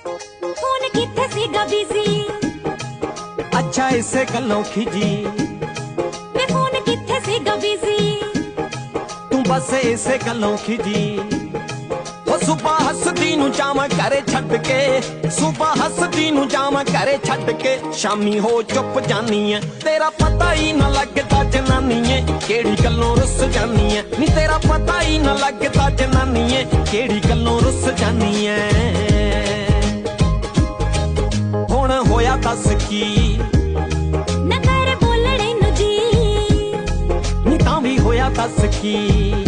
Phone किथे सीगा busy, अच्छा इसे गल्लों खिजी, मैं फोन किथे सीगा बिजी। तू बस इसे गल्लों खिजी। ओ सुबह हसदी नू जावां घरे छड्ड के, सुबह हसदी नू जावां घरे छड्ड के, शामी हो चुप जानी है, तेरा पता ही ना लगदा जनानीए केड़ी गल्लों रुस जानी है, नी तेरा पता ही ना लगदा जनानीए केड़ी गल्लों रुस जानी है। हुण होया दस की ना कर बोलणे नू जी, नी तां भी होया दस की।